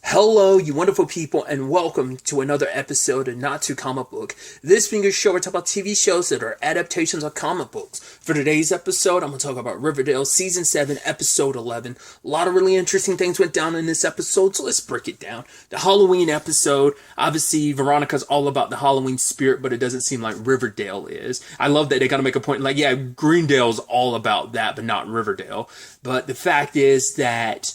Hello, you wonderful people, and welcome to another episode of Not Too Comic Book. This being a show where I talk about TV shows that are adaptations of comic books. For today's episode, I'm going to talk about Riverdale Season 7, Episode 11. A lot of really interesting things went down in this episode, so let's break it down. The Halloween episode, obviously, Veronica's all about the Halloween spirit, but it doesn't seem like Riverdale is. I love that they got to make a point, like, yeah, Greendale's all about that, but not Riverdale. But the fact is that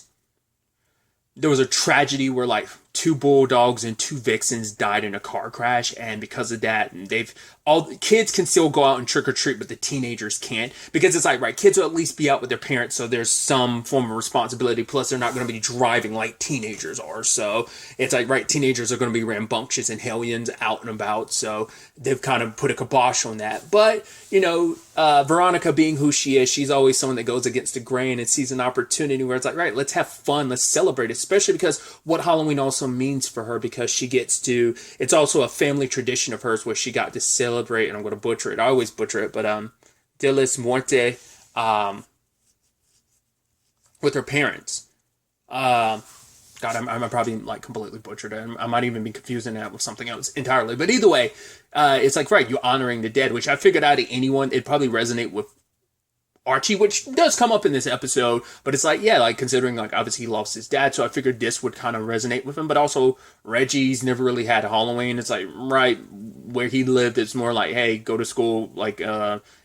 there was a tragedy where like two bulldogs and two vixens died in a car crash, and because of that, they've all kids can still go out and trick or treat, but the teenagers can't, because it's like, right, kids will at least be out with their parents, so there's some form of responsibility. Plus, they're not going to be driving like teenagers are, so it's like, right, teenagers are going to be rambunctious and hellions out and about, so they've kind of put a kibosh on that. But Veronica being who she is, she's always someone that goes against the grain and sees an opportunity where it's like, right, let's have fun, let's celebrate, especially because what Halloween also means for her, because she gets to, it's also a family tradition of hers where she got to celebrate, and I'm going to butcher it, I always butcher it, but Dilis Muerte with her parents. God, I'm probably like completely butchered it. I might even be confusing that with something else entirely. But either way, it's like, right, you're honoring the dead, which I figured out of anyone, it'd probably resonate with Archie, which does come up in this episode. But it's like, yeah, like considering like obviously he lost his dad, so I figured this would kind of resonate with him. But also Reggie's never really had a Halloween. It's like, right, where he lived, it's more like, hey, go to school, like,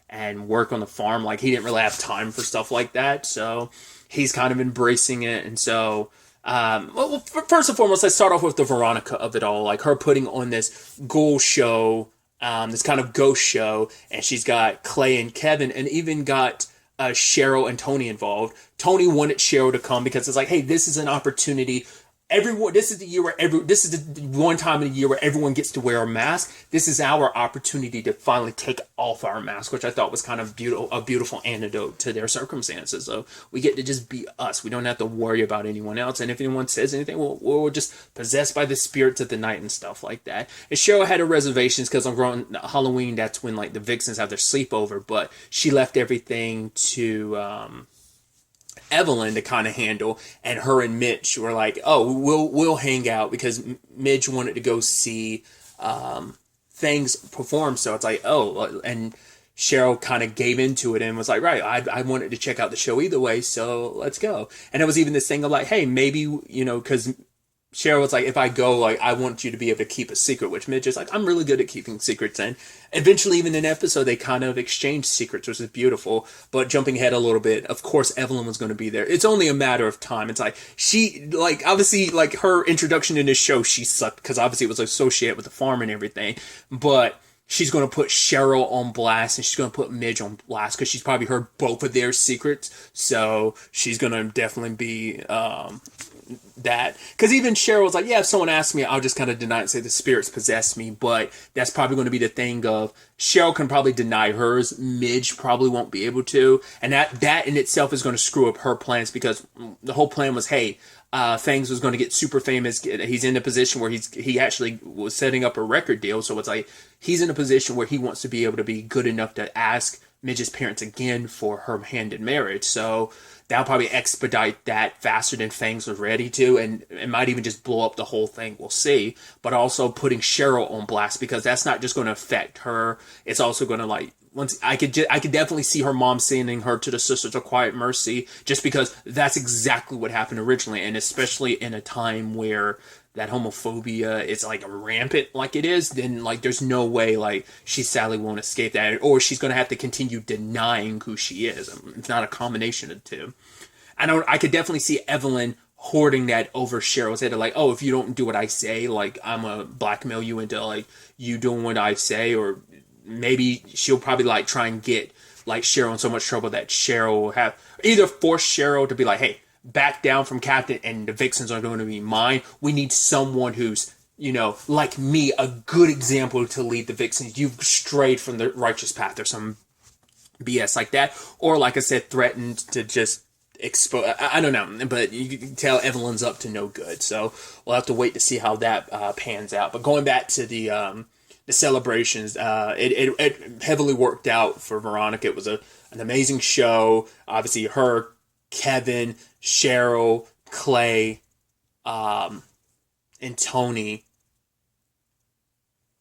and work on the farm. Like he didn't really have time for stuff like that. So he's kind of embracing it. And so well, first and foremost, let's start off with the Veronica of it all, like her putting on this ghoul show, this kind of ghost show, and she's got Clay and Kevin, and even got Cheryl and Tony involved. Tony wanted Cheryl to come because it's like, hey, this is an opportunity. Everyone, this is the year where this is the one time in the year where everyone gets to wear a mask. This is our opportunity to finally take off our mask, which I thought was kind of a beautiful antidote to their circumstances. So we get to just be us. We don't have to worry about anyone else. And if anyone says anything, we're just possessed by the spirits of the night and stuff like that. And Cheryl had her reservations because on Halloween, that's when like the Vixens have their sleepover, but she left everything to Evelyn to kind of handle, and her and Mitch were like, oh, we'll hang out, because Mitch wanted to go see things perform. So it's like, oh, and Cheryl kind of gave into it and was like, right, I wanted to check out the show either way, so let's go. And it was even this thing of like, hey, maybe, because Cheryl was like, if I go, like, I want you to be able to keep a secret, which Mitch is like, I'm really good at keeping secrets. And eventually, even in an episode, they kind of exchanged secrets, which is beautiful. But jumping ahead a little bit, of course, Evelyn was going to be there. It's only a matter of time. It's like, she, like, obviously, like, her introduction in this show, she sucked, because obviously it was associated with the farm and everything. But she's going to put Cheryl on blast, and she's going to put Midge on blast, because she's probably heard both of their secrets. So she's going to definitely be that, because even Cheryl was like, yeah, if someone asks me, I'll just kind of deny it and say the spirits possess me. But that's probably going to be the thing of Cheryl can probably deny hers, Midge probably won't be able to, and that in itself is going to screw up her plans, because the whole plan was, hey, Fangs was going to get super famous. He's in a position where he actually was setting up a record deal, so it's like he's in a position where he wants to be able to be good enough to ask Midge's parents again for her hand in marriage. So that'll probably expedite that faster than Fangs was ready to, and it might even just blow up the whole thing. We'll see. But also putting Cheryl on blast, because that's not just going to affect her. It's also going to, like, once I could definitely see her mom sending her to the Sisters of Quiet Mercy, just because that's exactly what happened originally, and especially in a time where that homophobia is like rampant like it is, then like there's no way like she sadly won't escape that, or she's gonna have to continue denying who she is. It's not a combination of the two. I could definitely see Evelyn hoarding that over Cheryl's head, like, oh, if you don't do what I say, like, I'm gonna blackmail you into like you doing what I say. Or maybe she'll probably like try and get like Cheryl in so much trouble that Cheryl will have either force Cheryl to be like, hey, back down from Captain, and the Vixens are going to be mine. We need someone who's, like me, a good example to lead the Vixens. You've strayed from the righteous path, or some BS like that. Or, like I said, threatened to just expose. I don't know, but you can tell Evelyn's up to no good. So we'll have to wait to see how that pans out. But going back to the celebrations, it heavily worked out for Veronica. It was an amazing show. Obviously, her, Kevin, Cheryl, Clay, and Tony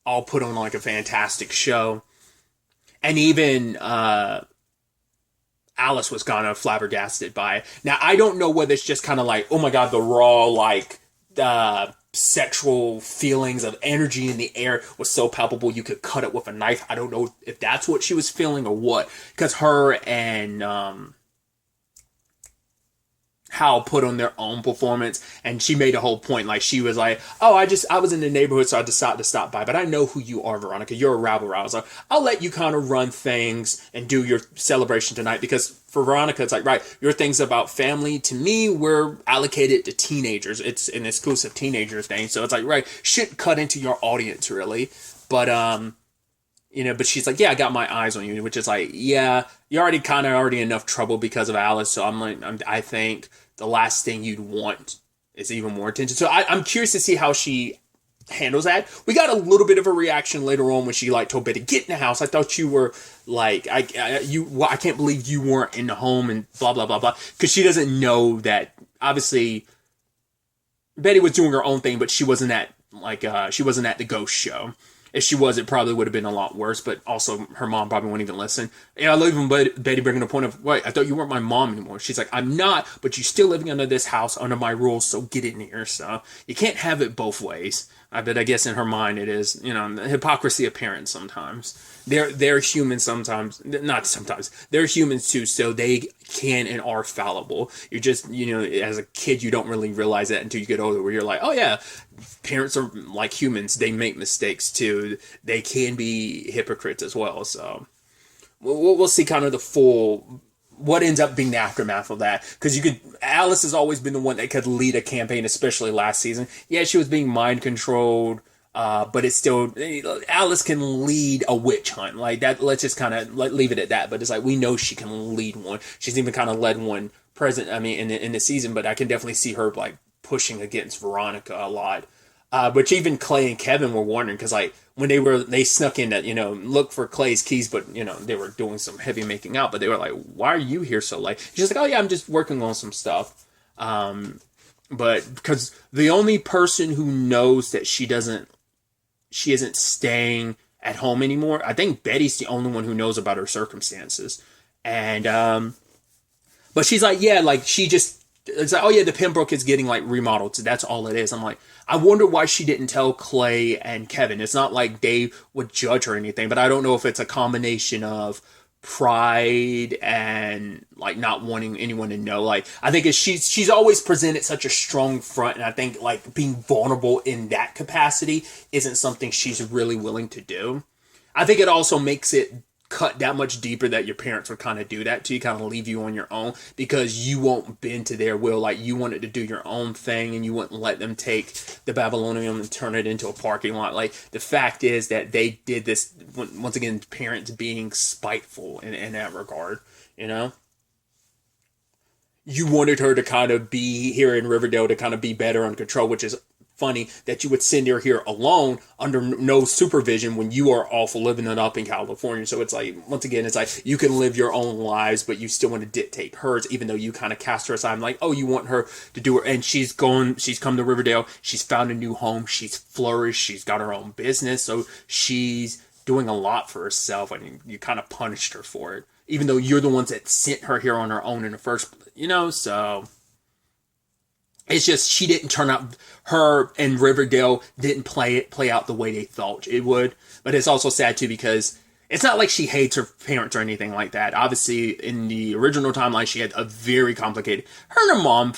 all put on like a fantastic show. And even Alice was kind of flabbergasted by it. Now, I don't know whether it's just kind of like, oh my God, the raw, like, sexual feelings of energy in the air was so palpable you could cut it with a knife. I don't know if that's what she was feeling or what. Because her and Hal put on their own performance, and she made a whole point. Like, she was like, oh, I was in the neighborhood, so I decided to stop by, but I know who you are, Veronica. You're a rabble rouser. I'll let you kind of run things and do your celebration tonight, because for Veronica, it's like, right, your thing's about family. To me, we're allocated to teenagers. It's an exclusive teenagers thing, so it's like, right, shouldn't cut into your audience, really. But, but she's like, yeah, I got my eyes on you, which is like, yeah, you're already enough trouble because of Alice. So I think the last thing you'd want is even more attention. So I'm curious to see how she handles that. We got a little bit of a reaction later on when she like told Betty, get in the house. I thought you were like, I can't believe you weren't in the home and blah, blah, blah, blah. Because she doesn't know that obviously Betty was doing her own thing, but she wasn't at the ghost show. If she was, it probably would have been a lot worse, but also her mom probably wouldn't even listen. And I love even Betty bringing the point of, wait, I thought you weren't my mom anymore. She's like, I'm not, but you're still living under this house, under my rules, so get in here. So you can't have it both ways. I guess in her mind it is, the hypocrisy of parents sometimes. They're human sometimes, not sometimes. They're humans too, so they can and are fallible. You're just, as a kid, you don't really realize that until you get older, where you're like, oh yeah, parents are like humans. They make mistakes too. They can be hypocrites as well. So we'll see kind of the full, what ends up being the aftermath of that. Because Alice has always been the one that could lead a campaign, especially last season. Yeah, she was being mind controlled. But it's still, Alice can lead a witch hunt like that. Let's just kind of leave it at that. But it's like, we know she can lead one. She's even kind of led one in the season, but I can definitely see her like pushing against Veronica a lot. Which even Clay and Kevin were wondering, because like when they snuck in that, look for Clay's keys, but they were doing some heavy making out, but they were like, why are you here so late? She's like, oh yeah, I'm just working on some stuff. But because the only person who knows that she isn't staying at home anymore, I think Betty's the only one who knows about her circumstances. And, but she's like, yeah, like it's like, oh yeah, the Pembroke is getting like remodeled. So that's all it is. I'm like, I wonder why she didn't tell Clay and Kevin. It's not like Dave would judge her or anything, but I don't know if it's a combination of pride and like not wanting anyone to know. Like, I think she's always presented such a strong front, and I think like being vulnerable in that capacity isn't something she's really willing to do. I think it also makes it cut that much deeper that your parents would kind of do that to you, kind of leave you on your own, because you won't bend to their will. Like, you wanted to do your own thing and you wouldn't let them take the Babylonium and turn it into a parking lot. Like, the fact is that they did this, once again, parents being spiteful in that regard, You wanted her to kind of be here in Riverdale to kind of be better on control, which is funny that you would send her here alone under no supervision when you are awful living it up in California. So it's like, once again, it's like you can live your own lives, but you still want to dictate hers, even though you kind of cast her aside. I'm like, oh, you want her to do her, and she's come to Riverdale. She's found a new home. She's flourished. She's got her own business. So she's doing a lot for herself, and you kind of punished her for it, even though you're the ones that sent her here on her own in the first place, so it's just, she didn't turn out, her and Riverdale didn't play out the way they thought it would. But it's also sad too, because it's not like she hates her parents or anything like that. Obviously, in the original timeline, she had a very complicated, her and her mom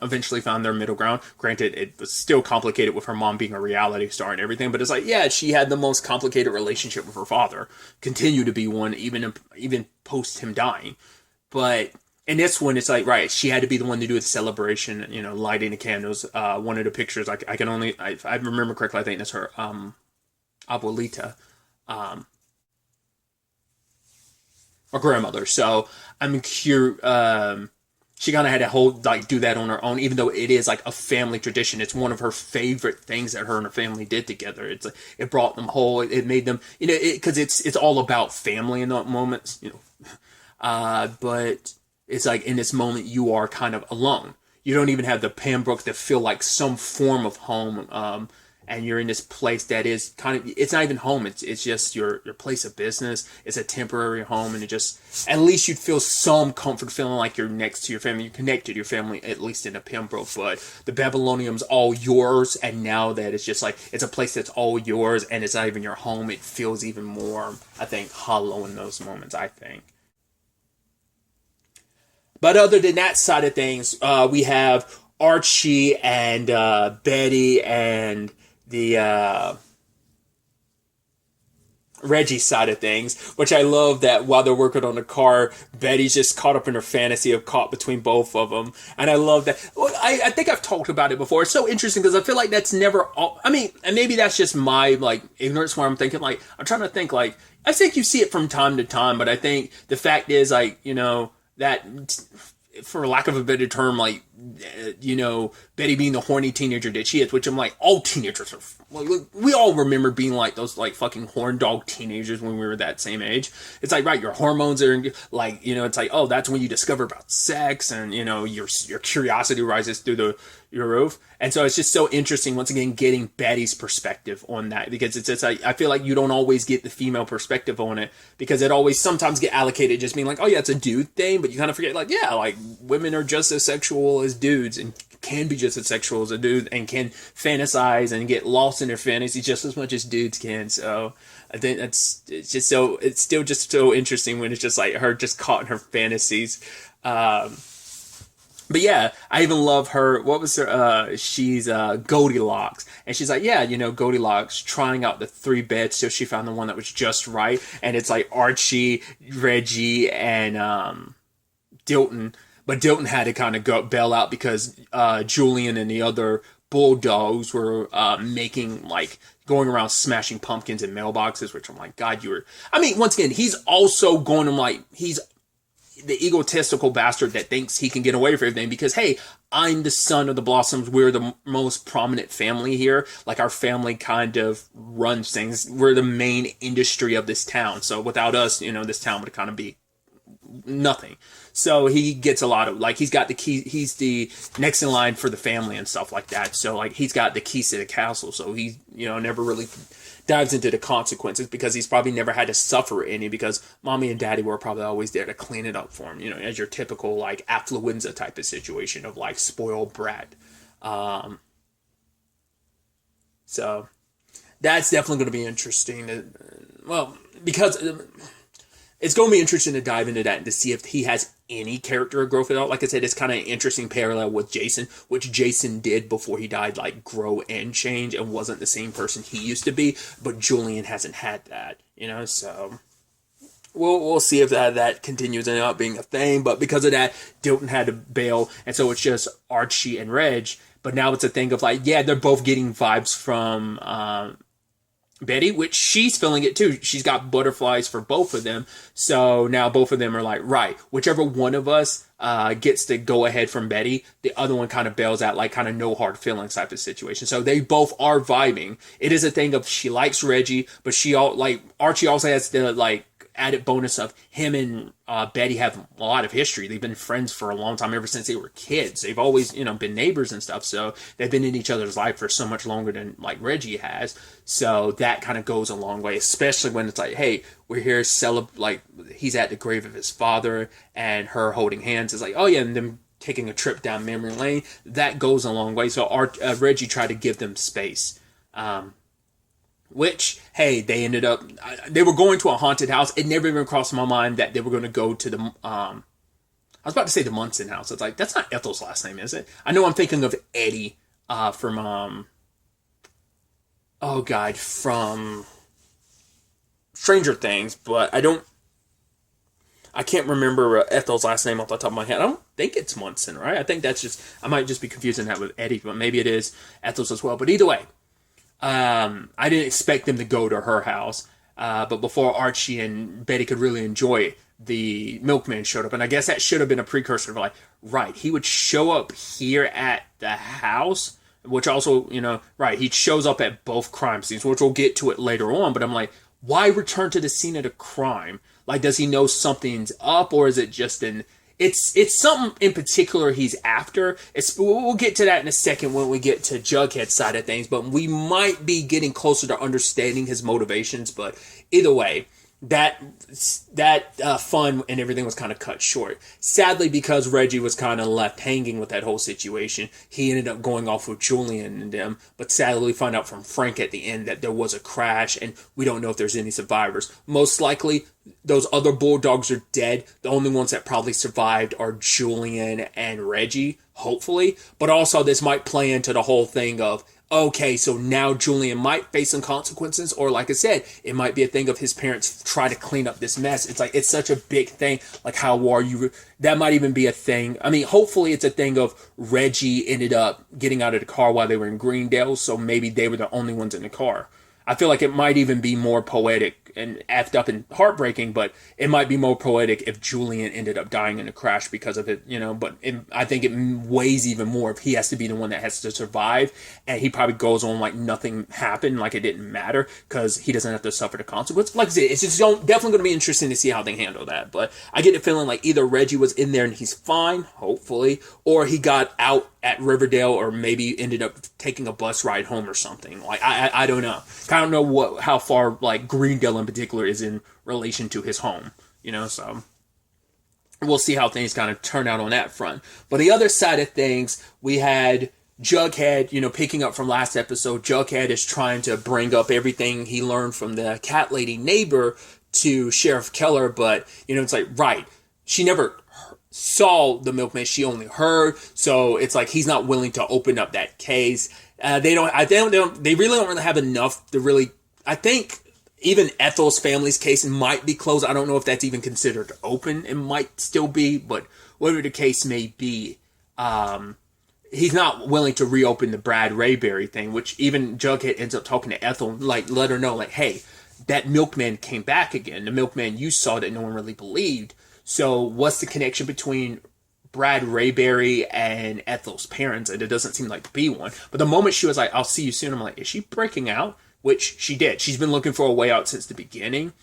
eventually found their middle ground. Granted, it was still complicated with her mom being a reality star and everything, but it's like, yeah, she had the most complicated relationship with her father. Continue to be one, even post him dying. But in this one, it's like, right, she had to be the one to do the celebration, lighting the candles. One of the pictures, if I remember correctly, I think that's her, abuelita, or grandmother. So I'm curious, she kind of had to do that on her own, even though it is like a family tradition. It's one of her favorite things that her and her family did together. It's like, it brought them whole, it made them, because it's all about family in that moment, but it's like, in this moment, you are kind of alone. you don't even have the Pembroke to feel like some form of home. And you're in this place that is kind of, it's not even home. It's just your place of business. It's a temporary home. And it just, at least you'd feel some comfort feeling like you're next to your family. You're connected to your family, at least in a Pembroke. But the Babylonium's all yours. And now that it's just like, it's a place that's all yours and it's not even your home, it feels even more, I think, hollow in those moments, I think. But other than that side of things, we have Archie and Betty and the Reggie side of things, which I love that while they're working on the car, Betty's just caught up in her fantasy of caught between both of them. And I love that. Well, I think I've talked about it before. It's so interesting because I feel like that's never all, I mean, and maybe that's just my like ignorance where I'm thinking like, I'm trying to think like, I think you see it from time to time, but I think the fact is like, you know, that for lack of a better term, like, you know, Betty being the horny teenager that she is, which I'm like, all teenagers are, like, we all remember being like those like fucking horn dog teenagers when we were that same age. It's like, right, your hormones are like, you know, it's like, oh, that's when you discover about sex and, you know, your curiosity rises through your roof. And so it's just so interesting, once again, getting Betty's perspective on that, because it's like, I feel like you don't always get the female perspective on it, because it always sometimes get allocated just being like, oh yeah, it's a dude thing, but you kind of forget like, yeah, like women are just as sexual as dudes and can be just as sexual as a dude and can fantasize and get lost in their fantasy just as much as dudes can. So I think it's still just so interesting when it's just like her just caught in her fantasies. But yeah, I even love her. What was her? She's Goldilocks, and she's like, yeah, you know, Goldilocks trying out the 3 beds till she found the one that was just right. And it's like Archie, Reggie, and Dilton. But Dilton had to kind of bail out because Julian and the other bulldogs were making like going around smashing pumpkins in mailboxes, which I'm like, God, I mean, once again, he's also going to like, he's the egotistical bastard that thinks he can get away with everything because, hey, I'm the son of the Blossoms. We're the most prominent family here. Like, our family kind of runs things. We're the main industry of this town. So without us, you know, this town would kind of be nothing. So he gets a lot of, like, he's got the key, he's the next in line for the family and stuff like that. So, like, he's got the keys to the castle. So he, you know, never really dives into the consequences because he's probably never had to suffer any because mommy and daddy were probably always there to clean it up for him, you know, as your typical, like, affluenza type of situation of, like, spoiled brat. So that's definitely going to be interesting. Well, because it's going to be interesting to dive into that and to see if he has any character growth at all. Like I said, it's kind of an interesting parallel with Jason, which Jason did before he died, like grow and change and wasn't the same person he used to be. But Julian hasn't had that, you know, so we'll see if that continues and not being a thing. But because of that, Dilton had to bail. And so it's just Archie and Reg. But now it's a thing of like, yeah, they're both getting vibes from Betty, which she's feeling it too. She's got butterflies for both of them. So now both of them are like, right, whichever one of us gets the go ahead from Betty, the other one kind of bails out, like kind of no hard feelings type of situation. So they both are vibing. It is a thing of she likes Reggie, but Archie also has the like added bonus of him and Betty have a lot of history. They've been friends for a long time, ever since they were kids. They've always, you know, been neighbors and stuff. So they've been in each other's life for so much longer than like Reggie has. So that kind of goes a long way, especially when it's like, hey, we're here like he's at the grave of his father and her holding hands is like, oh yeah, and them taking a trip down memory lane. That goes a long way. So Reggie tried to give them space. Which, hey, they ended up, they were going to a haunted house. It never even crossed my mind that they were going to go to the, I was about to say the Munson house. It's like, that's not Ethel's last name, is it? I know I'm thinking of Eddie, from Stranger Things, but I can't remember Ethel's last name off the top of my head. I don't think it's Munson, right? I think I might just be confusing that with Eddie, but maybe it is Ethel's as well. But either way, I didn't expect them to go to her house, but before Archie and Betty could really enjoy it, the milkman showed up, and I guess that should have been a precursor of like, right, he would show up here at the house, which also, you know, right, he shows up at both crime scenes, which we'll get to it later on, but I'm like, why return to the scene of the crime? Like, does he know something's up, or is it just an it's something in particular he's after. We'll get to that in a second when we get to Jughead's side of things, but we might be getting closer to understanding his motivations. But either way, that fun and everything was kind of cut short. Sadly, because Reggie was kind of left hanging with that whole situation, he ended up going off with Julian and them. But sadly, we find out from Frank at the end that there was a crash, and we don't know if there's any survivors. Most likely, those other bulldogs are dead. The only ones that probably survived are Julian and Reggie, hopefully. But also, this might play into the whole thing of, okay, so now Julian might face some consequences, or like I said, it might be a thing of his parents try to clean up this mess. It's like, it's such a big thing. Like, how are you? That might even be a thing. I mean, hopefully it's a thing of Reggie ended up getting out of the car while they were in Greendale, so maybe they were the only ones in the car. I feel like it might even be more poetic and effed up and heartbreaking, but it might be more poetic if Julian ended up dying in a crash because of it, but I think it weighs even more if he has to be the one that has to survive, and he probably goes on like nothing happened, like it didn't matter, because he doesn't have to suffer the consequence. Like I said, it's just definitely going to be interesting to see how they handle that, but I get the feeling like either Reggie was in there and he's fine, hopefully, or he got out at Riverdale, or maybe ended up taking a bus ride home or something. Like, I don't know. I don't know how far, like, Greendale in particular is in relation to his home, so we'll see how things kind of turn out on that front. But the other side of things, we had Jughead, picking up from last episode. Jughead is trying to bring up everything he learned from the cat lady neighbor to Sheriff Keller, but, it's like, right, she never saw the milkman, she only heard, so it's like he's not willing to open up that case. They really don't have enough to really. I think even Ethel's family's case might be closed. I don't know if that's even considered open. It might still be, but whatever the case may be, he's not willing to reopen the Brad Rayberry thing, which even Jughead ends up talking to Ethel, like, let her know, like, hey, that milkman came back again. The milkman you saw that no one really believed. So what's the connection between Brad Rayberry and Ethel's parents? And it doesn't seem like to be one. But the moment she was like, I'll see you soon, I'm like, is she breaking out? Which she did. She's been looking for a way out since the beginning.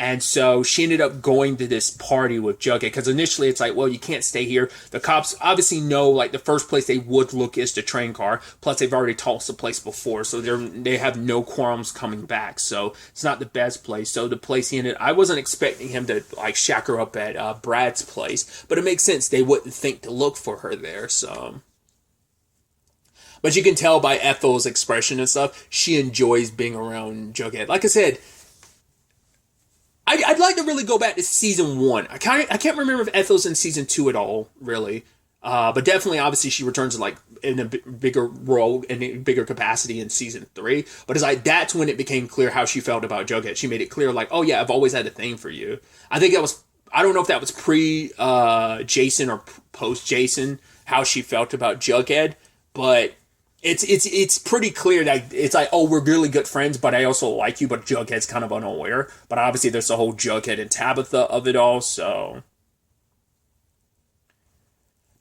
And so she ended up going to this party with Jughead, because initially it's like, well, you can't stay here. The cops obviously know, like, the first place they would look is the train car. Plus, they've already tossed the place before, so they have no qualms coming back. So it's not the best place. So the place he ended, I wasn't expecting him to, like, shack her up at Brad's place, but it makes sense. They wouldn't think to look for her there, so. But you can tell by Ethel's expression and stuff, she enjoys being around Jughead. Like I said, I'd like to really go back to season 1. I can't remember if Ethel's in season 2 at all, really. But definitely, obviously, she returns like in a bigger role, in a bigger capacity in season 3. But it's like, that's when it became clear how she felt about Jughead. She made it clear, like, oh yeah, I've always had a thing for you. I think that was, I don't know if that was pre-Jason or post-Jason, how she felt about Jughead. But it's pretty clear that it's like, oh, we're really good friends, but I also like you, but Jughead's kind of unaware. But obviously there's the whole Jughead and Tabitha of it all, so.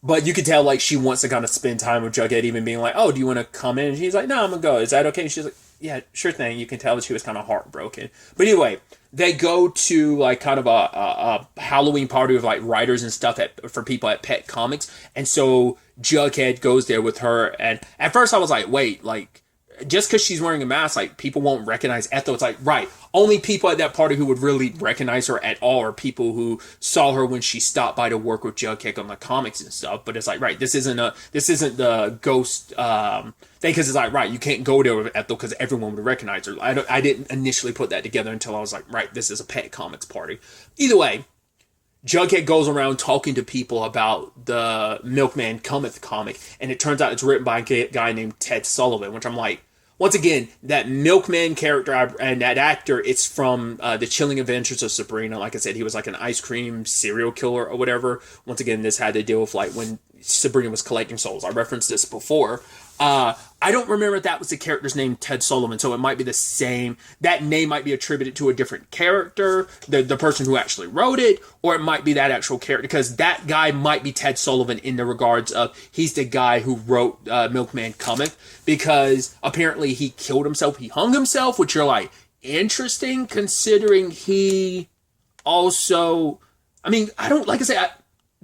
But you could tell, like, she wants to kind of spend time with Jughead, even being like, oh, do you want to come in? And she's like, no, I'm going to go. Is that okay? And she's like, yeah, sure thing. You can tell that she was kind of heartbroken. But anyway, they go to, like, kind of a Halloween party with, like, writers and stuff for people at Pet Comics. And so Jughead goes there with her. And at first I was like, wait, like, just because she's wearing a mask, like, people won't recognize Ethel. It's like, right, only people at that party who would really recognize her at all are people who saw her when she stopped by to work with Jughead on the comics and stuff. But it's like, right, this isn't the ghost thing, because it's like, right, you can't go there with Ethel because everyone would recognize her. I didn't initially put that together until I was like, right, this is a Pet Comics party. Either way, Jughead goes around talking to people about the Milkman Cometh comic, and it turns out it's written by a guy named Ted Sullivan, which I'm like, once again, that Milkman character and that actor, it's from The Chilling Adventures of Sabrina. Like I said, he was like an ice cream serial killer or whatever. Once again, this had to deal with like when Sabrina was collecting souls. I referenced this before. I don't remember if that was the character's name, Ted Sullivan, so it might be the same. That name might be attributed to a different character, the person who actually wrote it, or it might be that actual character, because that guy might be Ted Sullivan in the regards of he's the guy who wrote Milkman Cometh, because apparently he killed himself, he hung himself, which you're like, interesting, considering he also, I mean, I don't, like I say,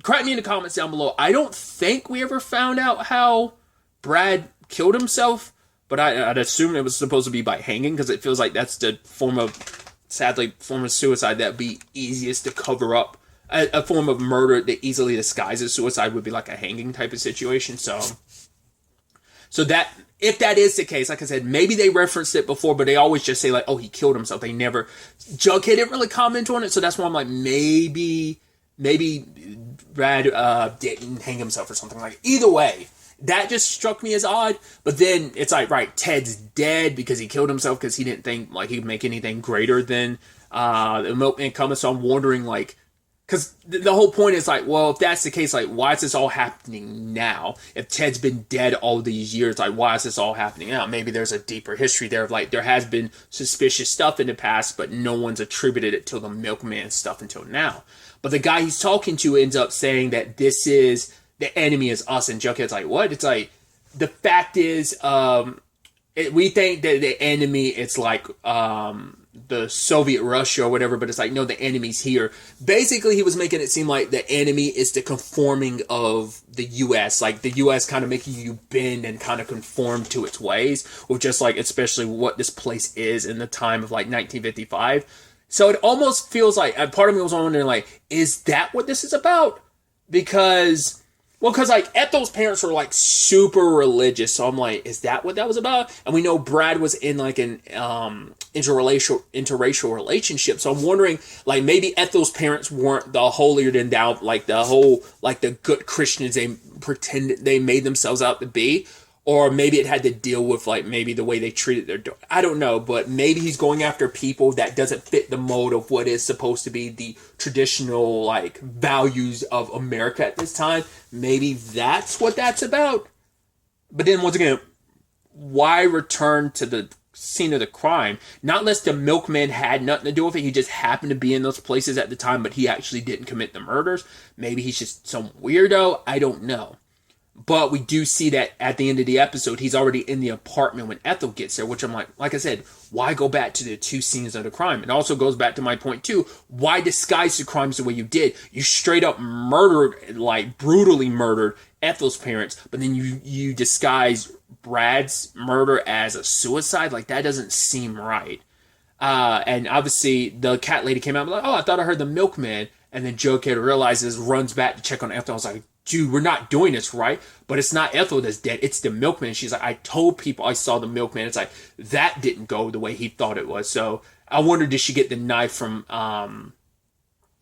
correct me in the comments down below. I don't think we ever found out how Brad killed himself, but I'd assume it was supposed to be by hanging, because it feels like that's the form of suicide that'd be easiest to cover up. A form of murder that easily disguises suicide would be like a hanging type of situation. So that, if that is the case, like I said, maybe they referenced it before, but they always just say like, oh, he killed himself. They never, Jughead didn't really comment on it, so that's why I'm like, maybe Brad didn't hang himself or something like it. Either way, that just struck me as odd. But then it's like, right, Ted's dead because he killed himself because he didn't think like he could make anything greater than the milkman coming. So I'm wondering, like, because the whole point is like, well, if that's the case, like, why is this all happening now? If Ted's been dead all these years, like, why is this all happening now? Maybe there's a deeper history there of like, there has been suspicious stuff in the past, but no one's attributed it to the milkman stuff until now. But the guy he's talking to ends up saying that this is, the enemy is us, and Jughead's like, what? It's like, the fact is, we think that the enemy, it's like, the Soviet Russia or whatever, but it's like, no, the enemy's here. Basically, he was making it seem like the enemy is the conforming of the U.S., like the U.S. kind of making you bend and kind of conform to its ways, with just like, especially what this place is in the time of like 1955. So it almost feels like, part of me was wondering, like, is that what this is about? Because like, Ethel's parents were like super religious, so I'm like, is that what that was about? And we know Brad was in like an interracial relationship, so I'm wondering, like, maybe Ethel's parents weren't the holier than thou, like the good Christians they pretended they made themselves out to be. Or maybe it had to deal with, like, maybe the way they treated their daughter. I don't know, but maybe he's going after people that doesn't fit the mold of what is supposed to be the traditional, like, values of America at this time. Maybe that's what that's about. But then, once again, why return to the scene of the crime? Not unless the milkman had nothing to do with it. He just happened to be in those places at the time, but he actually didn't commit the murders. Maybe he's just some weirdo. I don't know. But we do see that at the end of the episode, he's already in the apartment when Ethel gets there, which I'm like I said, why go back to the two scenes of the crime? It also goes back to my point too. Why disguise the crimes the way you did? You straight up murdered, like brutally murdered Ethel's parents, but then you disguise Brad's murder as a suicide? Like, that doesn't seem right. And obviously the cat lady came out and was like, oh, I thought I heard the milkman. And then Jughead realizes, runs back to check on Ethel. I was like, dude, we're not doing this right. But it's not Ethel that's dead. It's the milkman. She's like, I told people I saw the milkman. It's like, that didn't go the way he thought it was. So I wonder, did she get the knife from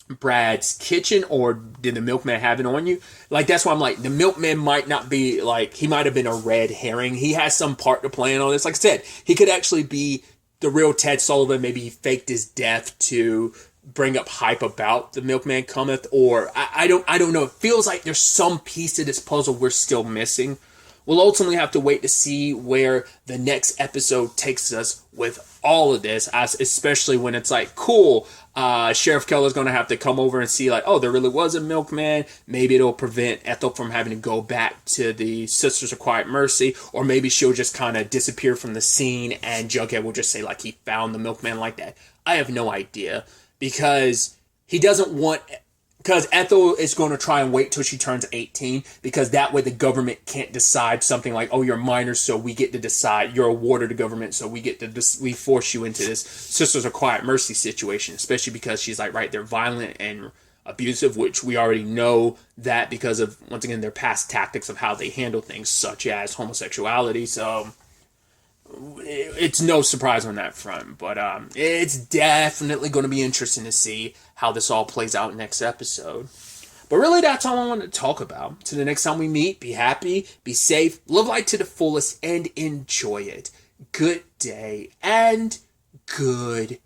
Brad's kitchen, or did the milkman have it on you? Like, that's why I'm like, the milkman might not be, like, he might have been a red herring. He has some part to play in all this. Like I said, he could actually be the real Ted Sullivan. Maybe he faked his death to bring up hype about the milkman cometh, or I don't know. It feels like there's some piece to this puzzle we're still missing. We'll ultimately have to wait to see where the next episode takes us with all of this, especially when it's like, cool, Sheriff Keller's going to have to come over and see, like, oh, there really was a milkman. Maybe it'll prevent Ethel from having to go back to the Sisters of Quiet Mercy, or maybe she'll just kind of disappear from the scene and Jughead will just say, like, he found the milkman like that. I have no idea. Because he doesn't want, because Ethel is going to try and wait till she turns 18, because that way the government can't decide something like, oh, you're a minor, so we get to decide, you're a ward of the government, so we force you into this Sisters of Quiet Mercy situation, especially because she's like, right, they're violent and abusive, which we already know that because of, once again, their past tactics of how they handle things, such as homosexuality. So it's no surprise on that front, but it's definitely going to be interesting to see how this all plays out next episode. But really, that's all I wanted to talk about. So the next time we meet, be happy, be safe, live life to the fullest, and enjoy it. Good day and good